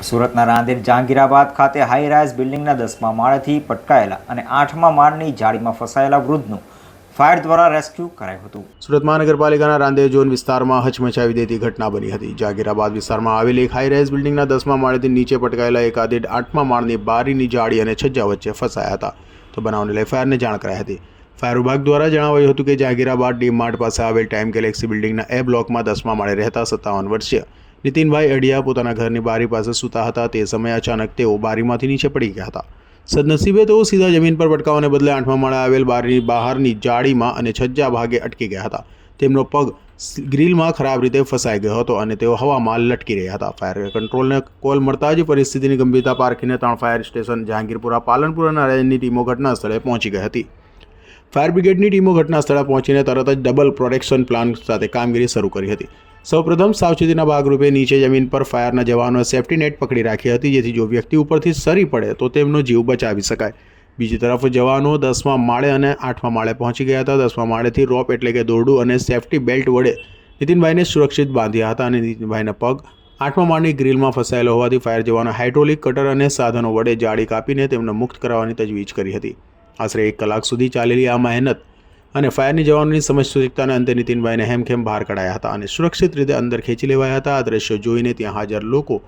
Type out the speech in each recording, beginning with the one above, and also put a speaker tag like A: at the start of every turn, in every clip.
A: સુરતના રાંદેર જહાંગીરાબાદ ખાતે high rise બિલ્ડિંગના 10મા માળેથી પટકાયેલા અને 8મા માળની જાળીમાં ફસાયેલા વૃદ્ધનું ફાયર દ્વારા રેસ્ક્યુ કરાયું હતું।
B: સુરત મહાનગરપાલિકાના રાંદેર ઝોન વિસ્તારમાં હચમચાવી દેતી ઘટના બની હતી। જહાંગીરાબાદ વિસ્તારમાં આવેલી એક હાઈ રાઇઝ બિલ્ડિંગના 10મા માળેથી નીચે પટકાયેલા એક આદિટ 8મા માળની બારીની જાળી અને છજ્જા વચ્ચે ફસાયા હતા। તો બનાવને લઈ ફાયરને જાણ કરાઈ હતી। ફાયર વિભાગ દ્વારા જણાવાયું હતું કે જહાંગીરાબાદ ડી માર્ટ પાસે આવેલ ટાઈમ ગેલેક્સી બિલ્ડિંગના એ બ્લોકમાં 10મા માળે રહેતા 57 વર્ષીય નીતિનભાઈ અડિયા પોતાના ઘરની બારી પાસે સૂતા હતા। તે સમયે અચાનક તેઓ બારીમાંથી નીચે પડી ગયા હતા। સદનસીબે તેઓ સીધા જમીન પર પટકાવાને બદલે 8મા માળે આવેલ બારીની બહારની જાળીમાં અને છજ્જા ભાગે અટકી ગયા હતા। તેમનો પગ ગ્રીલમાં ખરાબ રીતે ફસાઈ ગયો હતો અને તેઓ હવામાં લટકી રહ્યા હતા। ફાયર કંટ્રોલને કોલ મળતા જ પરિસ્થિતિની ગંભીરતા પારખીને 3 ફાયર સ્ટેશન જહાંગીરપુરા, પાલનપુર અને અરાજનની ટીમો ઘટના સ્થળે પહોંચી ગઈ હતી। ફાયર બ્રિગેડની ટીમો ઘટના સ્થળે પહોંચીને તરત જ ડબલ પ્રોટેક્શન પ્લાન સાથે કામગીરી શરૂ કરી હતી। સૌપ્રથમ સાવચેતીના ભાગરૂપે નીચે જમીન પર ફાયરના જવાનોએ સેફ્ટી નેટ પકડી રાખી હતી, જેથી જો વ્યક્તિ ઉપરથી સરી પડે તો તેમનો જીવ બચાવી શકાય। બીજી તરફ જવાનો 10મા માળે અને 8મા માળે પહોંચી ગયા હતા। 10મા માળેથી રોપ એટલે કે દોરડું અને સેફ્ટી બેલ્ટ વડે નીતિનભાઈને સુરક્ષિત બાંધ્યા હતા અને નીતિનભાઈના પગ 8મા માળની ગ્રીલમાં ફસાયેલો હોવાથી ફાયર જવાનો હાઇડ્રોલિક કટર અને સાધનો વડે જાળી કાપીને તેમને મુક્ત કરાવવાની તજવીજ કરી હતી। આશરે 1 કલાક સુધી ચાલેલી આ મહેનત અને ફાયરની જવાનોની સમજસૂચકતાને અંતે નીતિનભાઈને હેમખેમ બહાર કઢાયા હતા અને સુરક્ષિત રીતે અંદર ખેંચી લેવાયા હતા। આ દ્રશ્યો જોઈને ત્યાં હાજર લોકો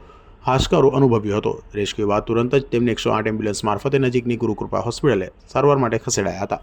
B: હાશકારો અનુભવ્યો હતો। રેસ્ક્યુ બાદ તુરંત જ તેમને 108 એમ્બ્યુલન્સ મારફતે નજીકની ગુરુકૃપા હોસ્પિટલે સારવાર માટે ખસેડાયા હતા।